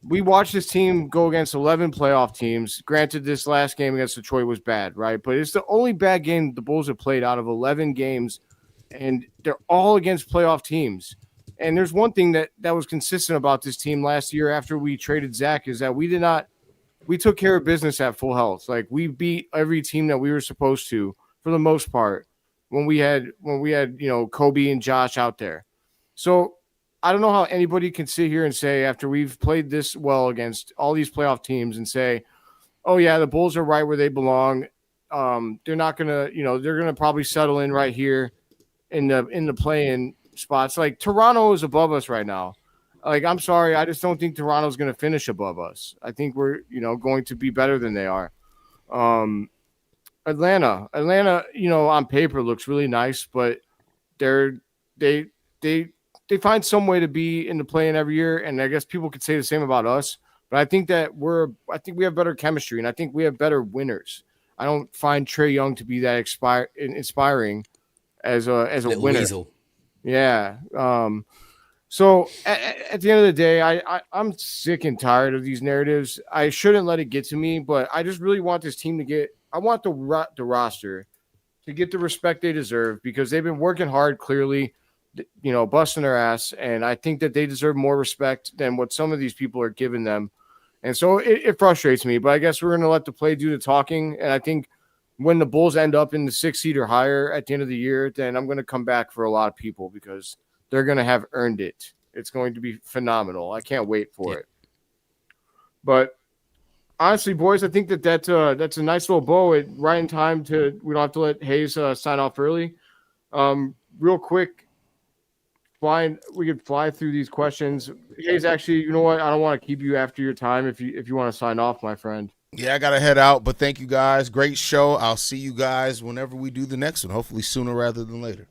we watched this team go against 11 playoff teams. Granted, this last game against Detroit was bad, right? But it's the only bad game the Bulls have played out of 11 games, and they're all against playoff teams. And there's one thing that was consistent about this team last year after we traded Zach is that we took care of business at full health. Like, we beat every team that we were supposed to for the most part when we had Kobe and Josh out there. So I don't know how anybody can sit here and say, after we've played this well against all these playoff teams, and say, oh yeah, the Bulls are right where they belong. They're not gonna, they're gonna probably settle in right here in the play-in spots. Like, Toronto is above us right now. Like, I'm sorry, I just don't think Toronto's gonna finish above us. I think we're, going to be better than they are. Atlanta, on paper looks really nice, but they find some way to be in the play-in every year, and I guess people could say the same about us. But I think we have better chemistry, and I think we have better winners. I don't find Trae Young to be that inspiring as a Little winner. weasel. Yeah. So at the end of the day, I'm sick and tired of these narratives. I shouldn't let it get to me, but I just really want this team to get. I want the roster to get the respect they deserve because they've been working hard. Clearly, busting their ass, and I think that they deserve more respect than what some of these people are giving them. And so it frustrates me, but I guess we're going to let the play do the talking. And I think when the Bulls end up in the 6th seed or higher at the end of the year, then I'm going to come back for a lot of people because they're going to have earned it. It's going to be phenomenal. I can't wait for it. But honestly, boys, I think that's a nice little bow. Right in time we don't have to let Haize sign off early. Real quick, we could fly through these questions. Haize, actually, you know what? I don't want to keep you after your time if you want to sign off, my friend. Yeah, I gotta head out, but thank you guys. Great show. I'll see you guys whenever we do the next one. Hopefully sooner rather than later.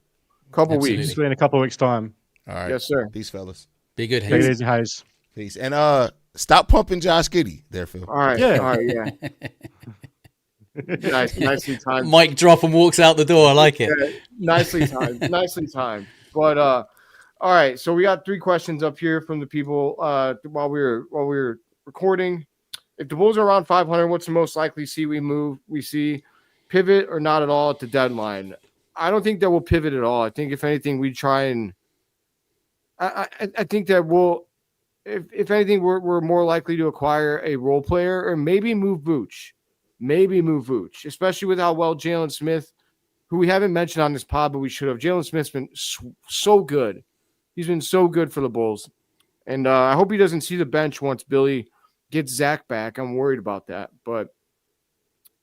Couple Absolutely. weeks. It's been a couple of weeks' time. All right. Yes, sir. Peace, fellas. Be good, Take it Haize. easy, Haize. Peace. And stop pumping Josh Giddey there, Phil. All right. Yeah. All right. Yeah. Nicely timed. Mic drop and walks out the door. I like it. Yeah, nicely timed. Nicely timed. But all right. So we got 3 questions up here from the people while we were recording. If the Bulls are around 500, what's the most likely we see pivot or not at all at the deadline? I don't think that we'll pivot at all. I think if anything, we try and I think that we'll if anything, we're more likely to acquire a role player or maybe move Vooch. Especially with how well Jalen Smith, who we haven't mentioned on this pod, but we should have. Jalen Smith's been so good. He's been so good for the Bulls. And I hope he doesn't see the bench once Billy gets Zach back. I'm worried about that. But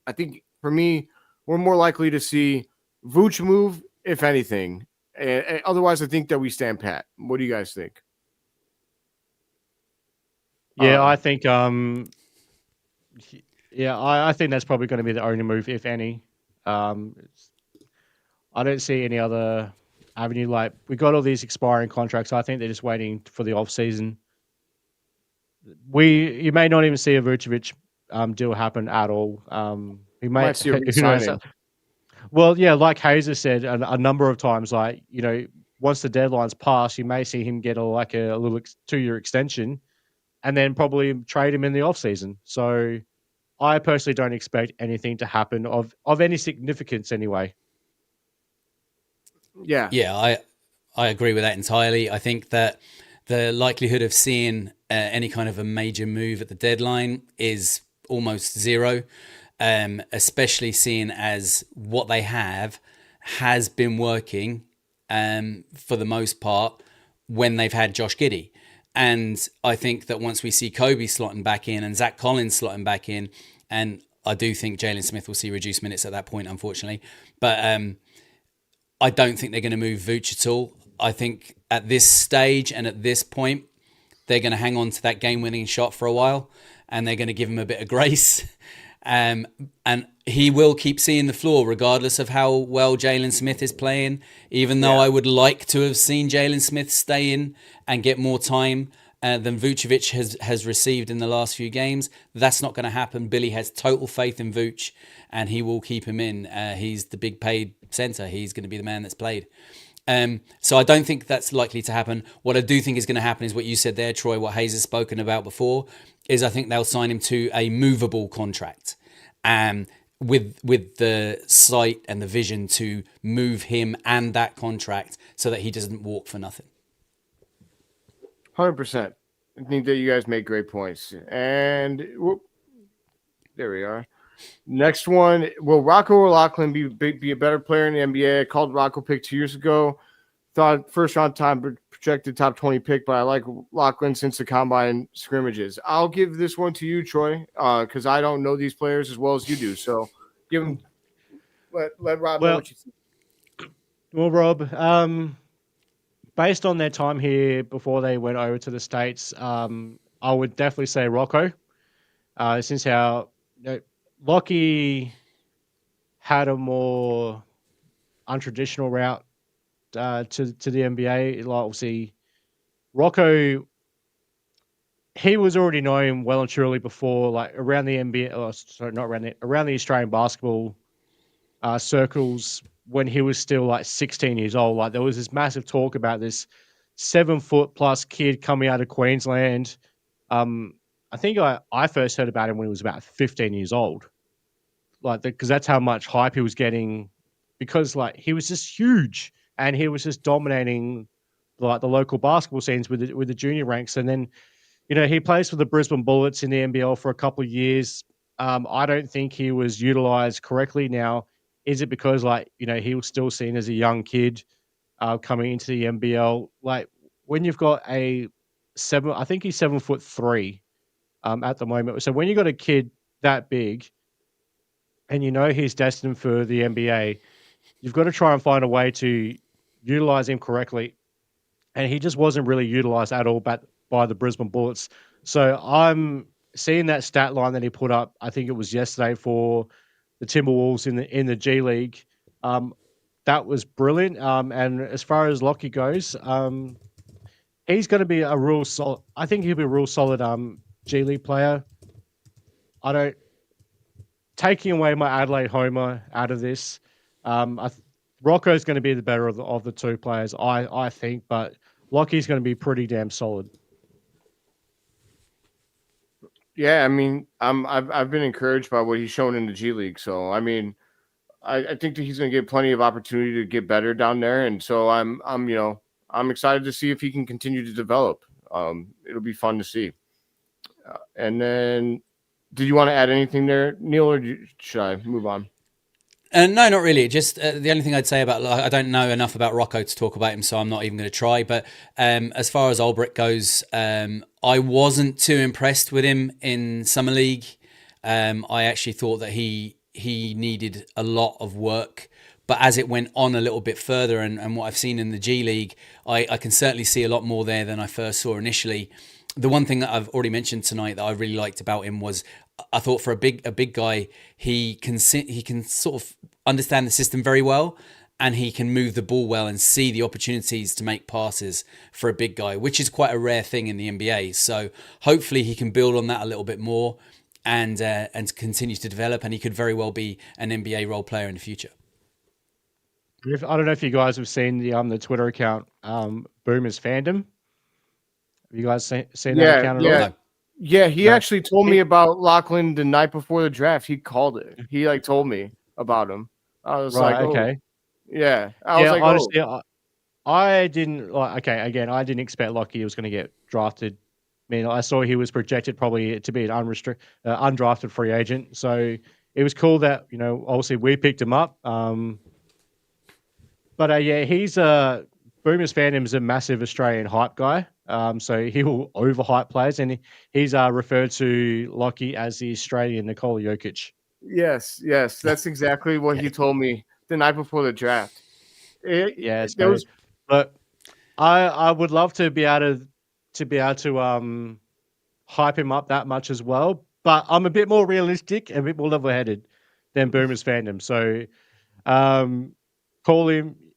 I think for me, we're more likely to see Vooch move, if anything. And otherwise, I think that we stand pat. What do you guys think? Yeah, I think I think that's probably going to be the only move, if any. I don't see any other avenue. Like, we got all these expiring contracts. So I think they're just waiting for the off season. You may not even see a Vucevic deal happen at all. We might see a re-signing. Well, yeah, like Haize said a number of times, like, once the deadline's passed, you may see him get a little 2-year extension and then probably trade him in the off season. So I personally don't expect anything to happen of any significance anyway. Yeah. Yeah, I agree with that entirely. I think that the likelihood of seeing any kind of a major move at the deadline is almost zero, especially seeing as what they have has been working for the most part when they've had Josh Giddey. And I think that once we see Kobe slotting back in and Zach Collins slotting back in, and I do think Jalen Smith will see reduced minutes at that point, unfortunately. But I don't think they're going to move Vooch at all. I think at this stage and at this point, they're going to hang on to that game-winning shot for a while, and they're going to give him a bit of grace. And he will keep seeing the floor regardless of how well Jalen Smith is playing, even though I would like to have seen Jalen Smith stay in and get more time than Vucevic has received in the last few games. That's not going to happen. Billy has total faith in Vooch, and he will keep him in. He's the big paid center. He's going to be the man that's played. So I don't think that's likely to happen. What I do think is going to happen is what you said there, Troy, what Haize has spoken about before, is I think they'll sign him to a movable contract. With the sight and the vision to move him and that contract so that he doesn't walk for nothing. 100%. I think that you guys make great points. And there we are. Next one. Will Rocco O'Loughlin be a better player in the NBA? I called Rocco pick 2 years ago. Thought first round time projected top 20 pick, but I like Loughlin since the combine scrimmages. I'll give this one to you, Troy, because I don't know these players as well as you do. So give him. Let Rob know what you think. Well, Rob, based on their time here before they went over to the States, I would definitely say Rocco. Since how Lockie had a more untraditional route to the NBA. Like, obviously, Rocco, he was already known well and truly before, like around the NBA. Around the Australian basketball circles when he was still like 16 years old. Like, there was this massive talk about this 7 foot plus kid coming out of Queensland. I think I first heard about him when he was about 15 years old, like because that's how much hype he was getting, because like he was just huge and he was just dominating like the local basketball scenes with the junior ranks. And then he plays for the Brisbane Bullets in the NBL for a couple of years. I don't think he was utilized correctly. Now, is it because he was still seen as a young kid coming into the NBL? Like when you've got I think he's 7'3" at the moment. So when you got a kid that big and he's destined for the NBA, you've got to try and find a way to utilize him correctly. And he just wasn't really utilized at all by the Brisbane Bullets. So I'm seeing that stat line that he put up. I think it was yesterday for the Timberwolves in the G League. That was brilliant. And as far as Lockie goes, he's going to be a real solid. I think he'll be a real solid G League player. Taking away my Adelaide homer out of this, Rocco's going to be the better of the two players, I think, but Lockie's going to be pretty damn solid. Yeah, I mean, I've been encouraged by what he's shown in the G League. So I mean, I think that he's going to get plenty of opportunity to get better down there, and so I'm excited to see if he can continue to develop. It'll be fun to see. And then, did you want to add anything there, Neill, or should I move on? No, not really. Just the only thing I'd say about, I don't know enough about Rocco to talk about him, so I'm not even going to try. But as far as Ulbrich goes, I wasn't too impressed with him in Summer League. I actually thought that he needed a lot of work. But as it went on a little bit further and what I've seen in the G League, I can certainly see a lot more there than I first saw initially. The one thing that I've already mentioned tonight that I really liked about him was I thought for a big guy, he can sort of understand the system very well, and he can move the ball well and see the opportunities to make passes for a big guy, which is quite a rare thing in the NBA. So hopefully he can build on that a little bit more and continue to develop, and he could very well be an NBA role player in the future. I don't know if you guys have seen the Twitter account, Boomers Fandom. Have you guys seen that account at all? Yeah, he actually told me about Lachlan the night before the draft. He called it. He told me about him. I was okay. Yeah. I was honestly, I didn't I didn't expect Lockie was going to get drafted. I mean, I saw he was projected probably to be an undrafted free agent. So it was cool that, obviously we picked him up. But he's Boomers Fandom is a massive Australian hype guy. So he will overhype players, and he's referred to Lockie as the Australian Nikola Jokic. Yes, that's exactly what he told me the night before the draft. But I would love to be able to hype him up that much as well. But I'm a bit more realistic and a bit more level-headed than Boomers Fandom. So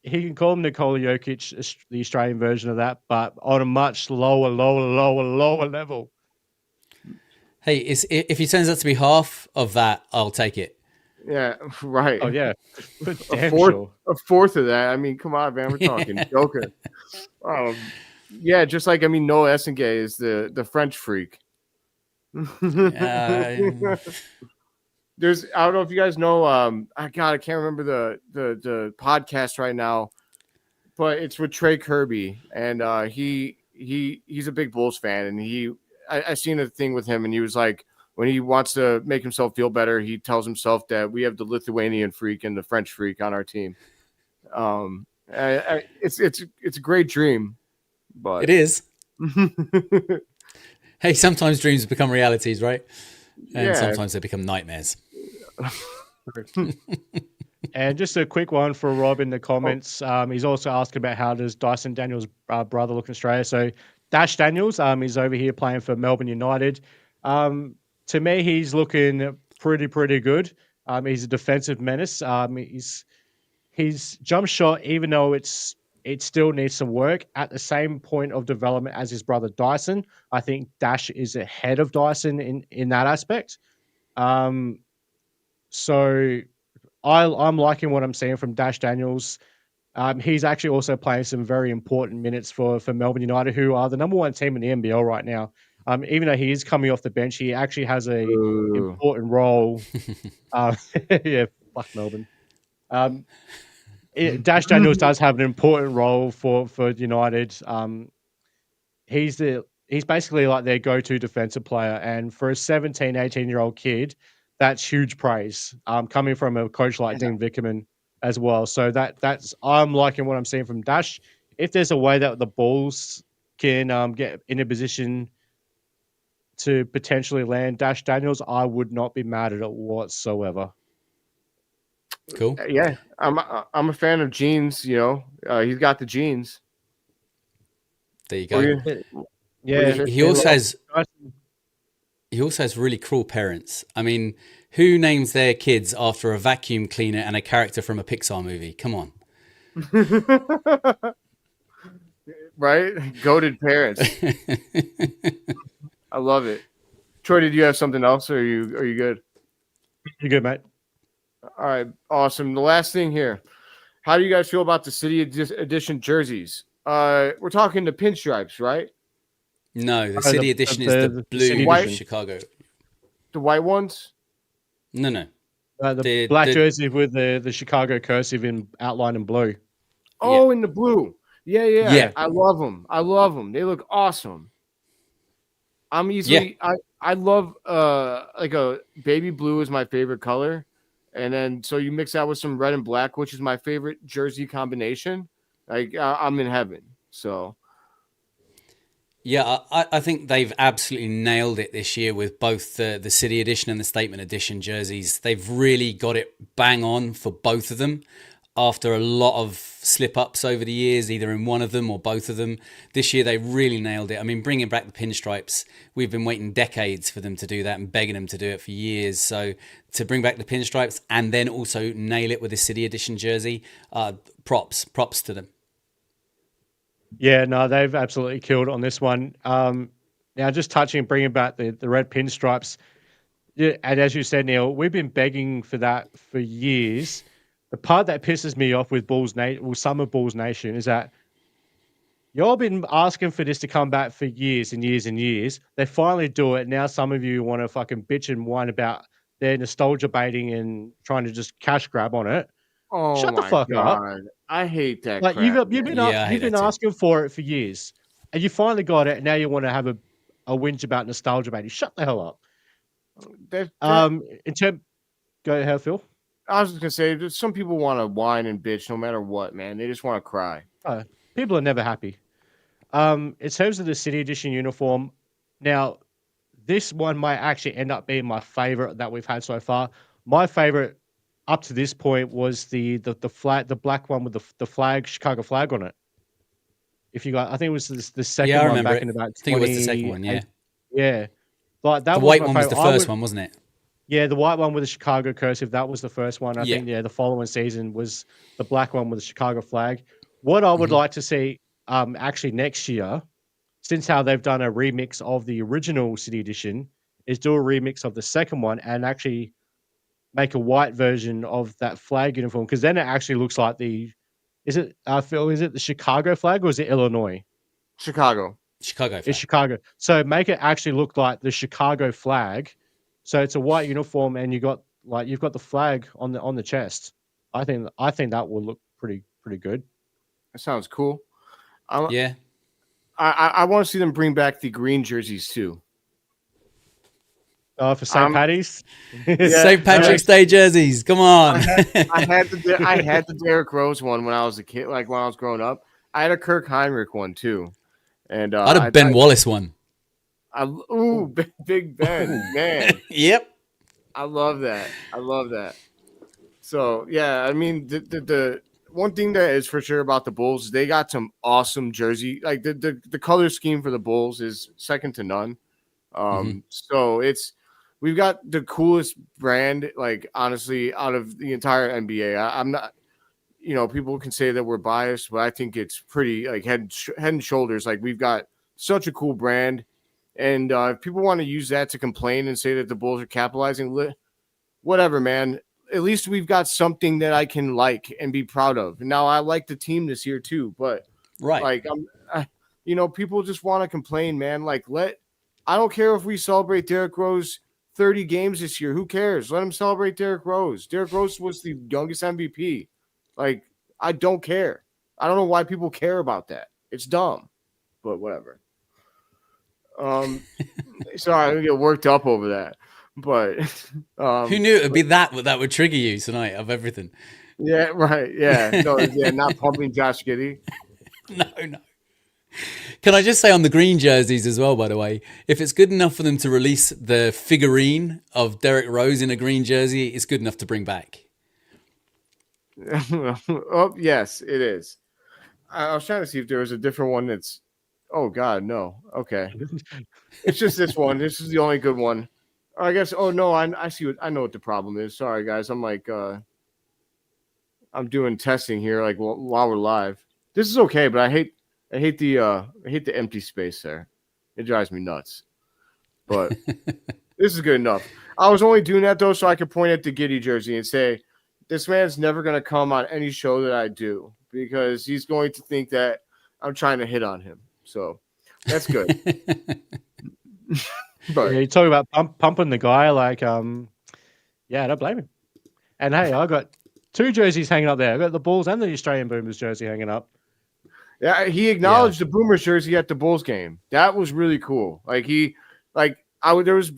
he can call him Nikola Jokic, the Australian version of that, but on a much lower level. Hey, if he turns out to be half of that, I'll take it. Yeah, right. Oh, yeah. A fourth of that. I mean, come on, man. We're talking Joker. Yeah, just like, Noah Essengay is the French freak. I don't know if you guys know. I can't remember the podcast right now, but it's with Trey Kirby, and he's a big Bulls fan, and I seen a thing with him, and he was like, when he wants to make himself feel better, he tells himself that we have the Lithuanian freak and the French freak on our team. It's a great dream, but it is. Hey, sometimes dreams become realities, right? And sometimes they become nightmares. And just a quick one for Rob in the comments. He's also asking about how does Dyson Daniels' brother look in Australia. So Dash Daniels is over here playing for Melbourne United. To me, he's looking pretty good. He's a defensive menace. His jump shot, even though it still needs some work, at the same point of development as his brother Dyson. I think Dash is ahead of Dyson in that aspect. So I'm liking what I'm seeing from Dash Daniels. He's actually also playing some very important minutes for Melbourne United, who are the number one team in the NBL right now. Even though he is coming off the bench, he actually has a Ooh. important role. Yeah, fuck Melbourne. Dash Daniels does have an important role for United. He's basically like their go-to defensive player, and for a 17, 18-year-old kid, that's huge praise. Coming from a coach like Dean Vickerman as well. So that's I'm liking what I'm seeing from Dash. If there's a way that the Bulls can get in a position to potentially land Dash Daniels, I would not be mad at it whatsoever. Cool. Yeah, I'm a fan of genes. He's got the genes. There you go. Yeah. He also has really cruel parents. I mean, who names their kids after a vacuum cleaner and a character from a Pixar movie? Come on. Right? Goated parents. I love it. Troy, did you have something else, or are you good? You good, mate? All right, awesome. The last thing here. How do you guys feel about the City Edition jerseys? We're talking the pinstripes, right? No, the City Edition is the blue white Chicago. The white ones? No. The black jersey with the Chicago cursive in outline in blue. Oh, in the blue. Yeah. I love them. They look awesome. I'm easily I love like a baby blue is my favorite color. And then so you mix that with some red and black, which is my favorite jersey combination. Like I'm in heaven. So yeah, I think they've absolutely nailed it this year with both the City Edition and the Statement Edition jerseys. They've really got it bang on for both of them after a lot of slip-ups over the years, either in one of them or both of them. This year, they really nailed it. I mean, bringing back the pinstripes, we've been waiting decades for them to do that and begging them to do it for years. So to bring back the pinstripes and then also nail it with the City Edition jersey, props to them. Yeah, no, they've absolutely killed on this one. Now, just bringing back the red pinstripes, yeah, and as you said, Neill, we've been begging for that for years. The part that pisses me off with some of Bulls Nation is that y'all been asking for this to come back for years and years and years. They finally do it. Now some of you want to fucking bitch and whine about their nostalgia baiting and trying to just cash grab on it. Oh, shut the fuck up. I hate that. Like crap, you've been asking for it for years, and you finally got it. And now you want to have a whinge about nostalgia baiting. Shut the hell up. Go ahead, Phil. I was just gonna say, that some people want to whine and bitch no matter what, man. They just want to cry. People are never happy. In terms of the City Edition uniform, now this one might actually end up being my favorite that we've had so far. My favorite up to this point was the flag, the black one with the flag, Chicago flag on it. If you got, I think it was the second one back in about. I think it was the second one. Yeah. Like that. The white one was the first one, wasn't it? Yeah, the white one with the Chicago cursive, that was the first one. I think, the following season was the black one with the Chicago flag. What I would like to see actually next year, since how they've done a remix of the original City Edition, is do a remix of the second one and actually make a white version of that flag uniform. Because then it actually looks like Phil, is it the Chicago flag or is it Illinois? Chicago flag. It's Chicago. So make it actually look like the Chicago flag. So it's a white uniform, and you've got the flag on the chest. I think that will look pretty good. That sounds cool. Yeah. I want to see them bring back the green jerseys too. For St. Patty's, St. Patrick's Day jerseys. Come on. I had the Derrick Rose one when I was a kid, like when I was growing up. I had a Kirk Heinrich one too, and I had a Ben Wallace one. Big Ben, man. Yep. I love that. So yeah, I mean the one thing that is for sure about the Bulls is they got some awesome jersey. Like the color scheme for the Bulls is second to none. So we've got the coolest brand, like honestly, out of the entire NBA. I'm not, people can say that we're biased, but I think it's pretty like head and shoulders. Like we've got such a cool brand. And if people want to use that to complain and say that the Bulls are capitalizing, whatever, man. at least we've got something that I can like and be proud of. Now I like the team this year too, but Right. like people just want to complain, man. Like I don't care if we celebrate Derrick Rose 30 games this year. Who cares? Let him celebrate Derrick Rose. Derrick Rose was the youngest MVP. Like, I don't care. I don't know why people care about that. It's dumb, but whatever. Sorry, I get worked up over that. But who knew it would be that would trigger you tonight of everything? Yeah, right. Yeah, no, yeah, not pumping Josh Giddey. No. Can I just say on the green jerseys as well, by the way, if it's good enough for them to release the figurine of Derrick Rose in a green jersey, it's good enough to bring back. Oh, yes, it is. I was trying to see if there was a different one that's. Oh God, no. Okay, it's just this one. This is the only good one. I guess. Oh no, I see. I know what the problem is. Sorry, guys. I'm like, I'm doing testing here, like while we're live. This is okay, but I hate the empty space there. It drives me nuts. But this is good enough. I was only doing that though, so I could point at the Giddey jersey and say, this man's never going to come on any show that I do because he's going to think that I'm trying to hit on him. So that's good. But you talk about pumping the guy, like, don't blame him. And hey, I got 2 jerseys hanging up there. I got the Bulls and the Australian Boomers jersey hanging up. Yeah, he acknowledged the Boomers jersey at the Bulls game. That was really cool. There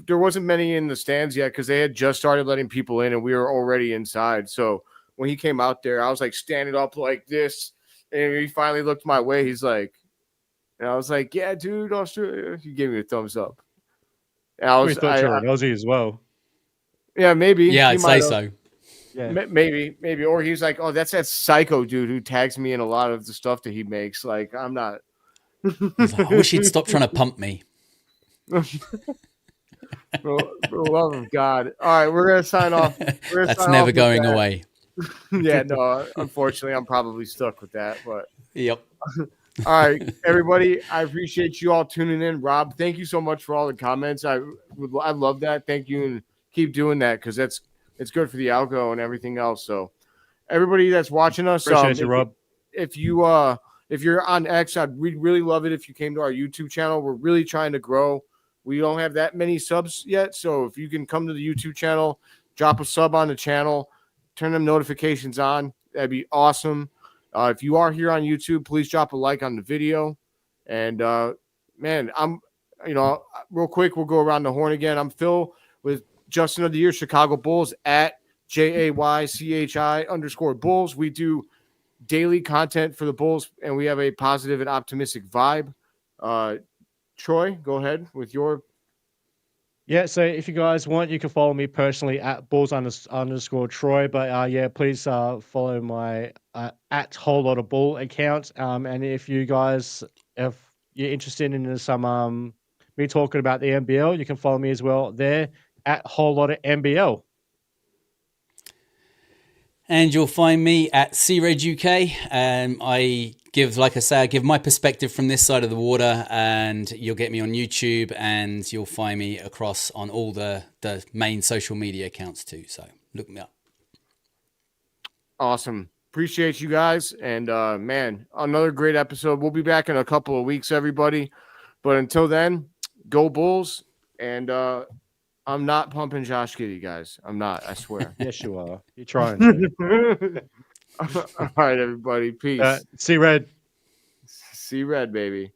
wasn't many in the stands yet because they had just started letting people in and we were already inside. So when he came out there, I was like standing up like this, and he finally looked my way. He's like, and I was like, "Yeah, dude, Australia." He gave me a thumbs up. And I thought you were an Aussie as well. Yeah, maybe. Yeah, I'd say so. Yeah. Maybe. Or he's like, "Oh, that's that psycho dude who tags me in a lot of the stuff that he makes." Like, I'm not. I wish he'd stop trying to pump me. For the love of God. All right, we're going to sign off. That's never going away. Yeah, no, unfortunately, I'm probably stuck with that. But Yep. All right, everybody, I appreciate you all tuning in. Rob, thank you so much for all the comments. I love that. Thank you, and keep doing that because it's good for the algo and everything else. So everybody that's watching us, appreciate you, Rob. If you're on X, we'd really love it if you came to our YouTube channel. We're really trying to grow. We don't have that many subs yet, so if you can come to the YouTube channel, drop a sub on the channel, turn them notifications on, that'd be awesome. If you are here on YouTube, please drop a like on the video. And man, I'm real quick, we'll go around the horn again. I'm Phil with Justin of the Year Chicago Bulls at JAYCHI_Bulls. We do daily content for the Bulls, and we have a positive and optimistic vibe. Troy, go ahead with your. Yeah, so if you guys want, you can follow me personally at Bulls_Troy. But please follow my at Whole Lotta Bull account. And if you're interested in some me talking about the NBL, you can follow me as well there at Whole Lotta NBL. And you'll find me at C-Reg UK. I give my perspective from this side of the water, and you'll get me on YouTube, and you'll find me across on all the main social media accounts too. So look me up. Awesome. Appreciate you guys. And man, another great episode. We'll be back in a couple of weeks, everybody. But until then, go Bulls. And I'm not pumping Josh Giddey, guys. I'm not, I swear. Yes, you are. You're trying. All right, everybody. Peace. See red. See red, baby.